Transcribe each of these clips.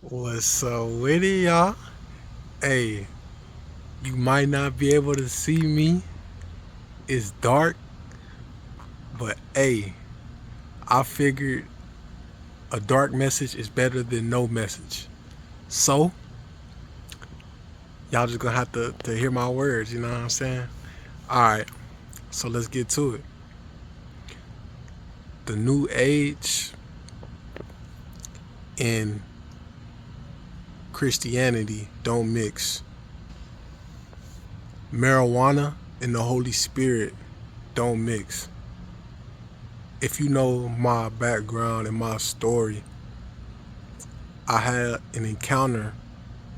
What's up with it, y'all? Hey, you might not be able to see me. It's dark, but hey, I figured a dark message is better than no message. So, y'all just gonna have to hear my words, you know what I'm saying? Alright, so let's get to it. The new age and Christianity don't mix. Marijuana and the Holy Spirit don't mix. If you know my background and my story, I had an encounter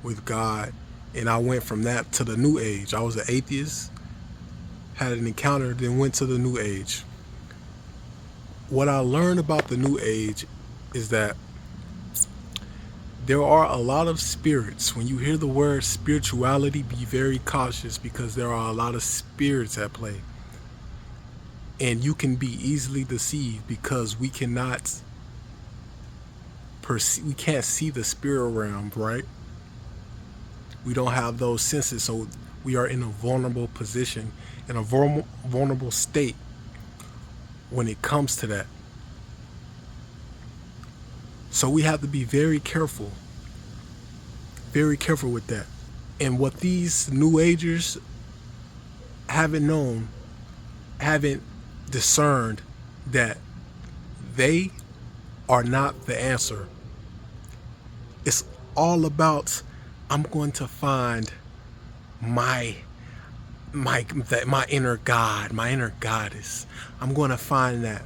with God and I went from that to the new age. I was an atheist, had an encounter, then went to the new age. What I learned about the new age is that there are a lot of spirits. When you hear the word spirituality, be very cautious because there are a lot of spirits at play. And you can be easily deceived because we can't see the spirit realm, right? We don't have those senses, so we are in a vulnerable position, in a vulnerable state when it comes to that. So we have to be very careful with that. And what these new agers haven't known, haven't discerned that they are not the answer. It's all about I'm going to find my my inner God, my inner goddess. I'm going to find that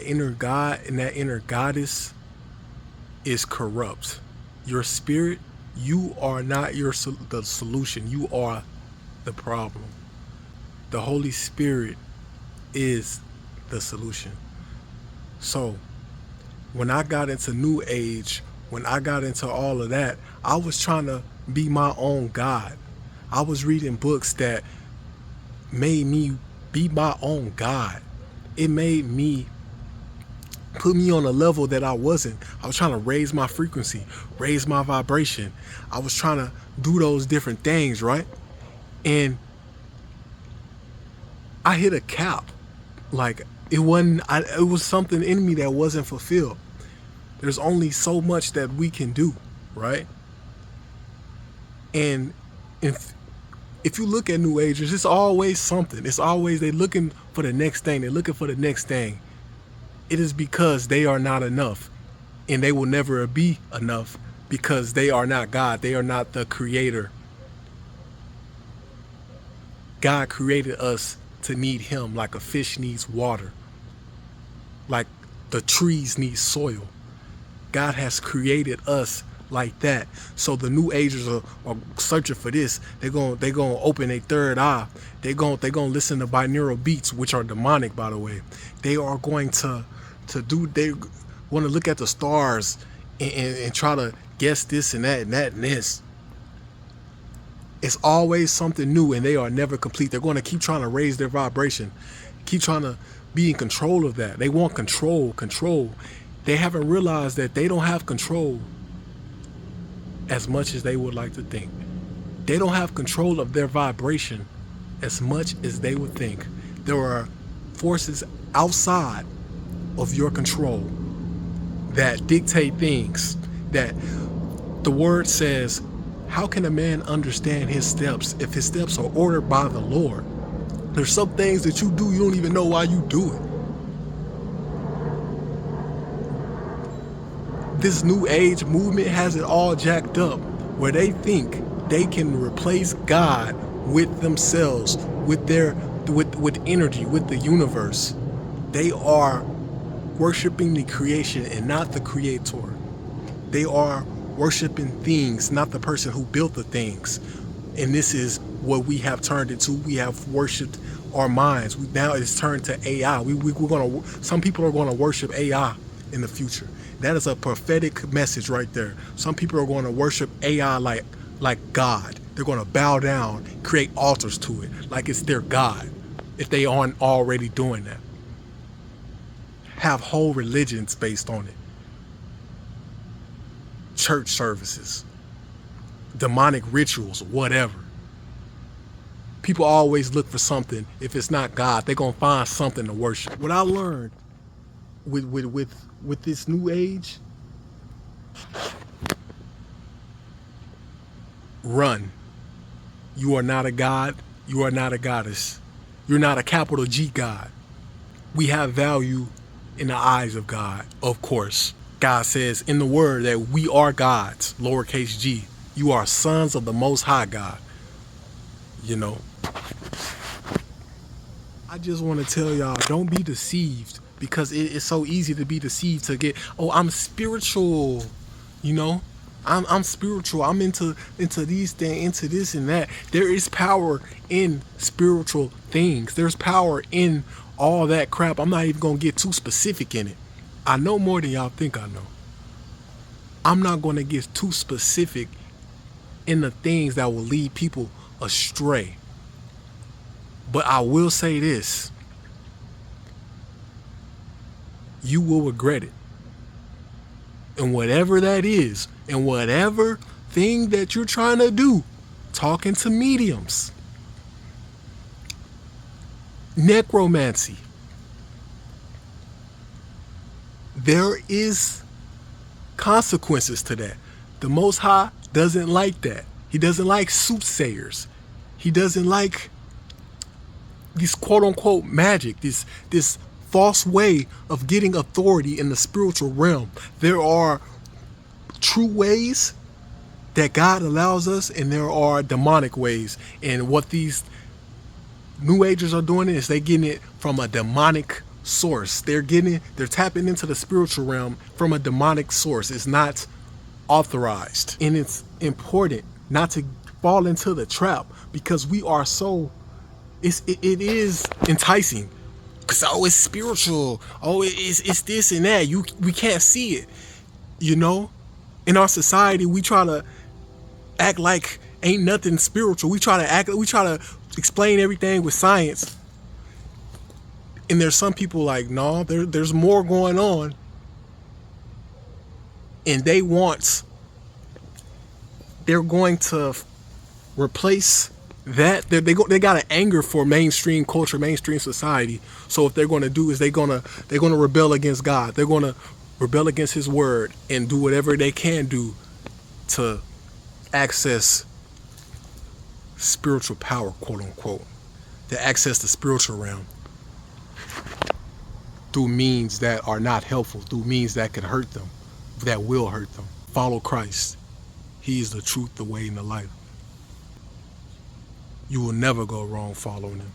inner God and that inner goddess is corrupt. Your spirit, you are not the solution. You are the problem. The Holy Spirit is the solution. So, when I got into New Age, when I got into all of that, I was trying to be my own God. I was reading books that made me be my own God. It made me put me on a level that I wasn't. I was trying to raise my frequency, raise my vibration. I was trying to do those different things, right? And I hit a cap. Like it was something in me that wasn't fulfilled. There's only so much that we can do, right? And if you look at New Agers, it's always something. It's always they looking for the next thing. They're looking for the next thing. It is because they are not enough, and they will never be enough because they are not God. They are not the creator. God created us to need him like a fish needs water, like the trees need soil. God has created us like that. So the new agers are searching for this. They're gonna open a third eye. They're gonna listen to binaural beats, which are demonic, by the way. They are going they want to look at the stars and try to guess this and that and that and this. It's always something new, and they are never complete. They're going to keep trying to raise their vibration, keep trying to be in control of that. They want control. They haven't realized that they don't have control as much as they would like to think. They don't have control of their vibration as much as they would think. There are forces outside of your control that dictate things that the word says, how can a man understand his steps if his steps are ordered by the Lord? There's some things that you do, you don't even know why you do it. This new age movement has it all jacked up where they think they can replace God with themselves, with energy, with the universe. They are worshiping the creation and not the creator. They are worshiping things, not the person who built the things. And this is what we have turned into. We have worshipped our minds. Now it's turned to AI. Some people are going to worship AI in the future. That is a prophetic message right there. Some people are going to worship AI like God. They're going to bow down, create altars to it, like it's their God, if they aren't already doing that. Have whole religions based on it. church services, demonic rituals, whatever. People always look for something. If it's not God, they're gonna find something to worship. What I learned with this new age, run. You are not a god. You are not a goddess. You're not a capital G God. We have value in the eyes of God, of course. God says in the word that we are gods, lowercase g. You are sons of the Most High God. You know, I just want to tell y'all, don't be deceived, because it's so easy to be deceived, to get, oh, I'm spiritual, you know, I'm spiritual, I'm into these things, into this and that. There is power in spiritual things. There's power in all that crap. I'm not even gonna get too specific in it. I know more than y'all think I know. I'm not gonna get too specific in the things that will lead people astray. But I will say this: you will regret it. And whatever that is, and whatever thing that you're trying to do, talking to mediums, necromancy, there is consequences to that. The Most High doesn't like that. He doesn't like soothsayers. He doesn't like this quote unquote magic, this false way of getting authority in the spiritual realm. There are true ways that God allows us, and there are demonic ways. And what these new agers are doing is they getting it from a demonic source. They're tapping into the spiritual realm from a demonic source. It's not authorized. And it's important not to fall into the trap, because we are so, it is enticing. Because, oh, it's spiritual. Oh, it's this and that. We can't see it. You know? In our society, we try to act like ain't nothing spiritual. We try to explain everything with science. And there's some people like, no, there's more going on. And they're going to replace that. They got an anger for mainstream culture, mainstream society. So what they're going to do is they're going to rebel against God. They're going to rebel against His word and do whatever they can do to access spiritual power, quote unquote, to access the spiritual realm through means that are not helpful, through means that could hurt them, that will hurt them. Follow Christ. He is the truth, the way, and the life. You will never go wrong following Him.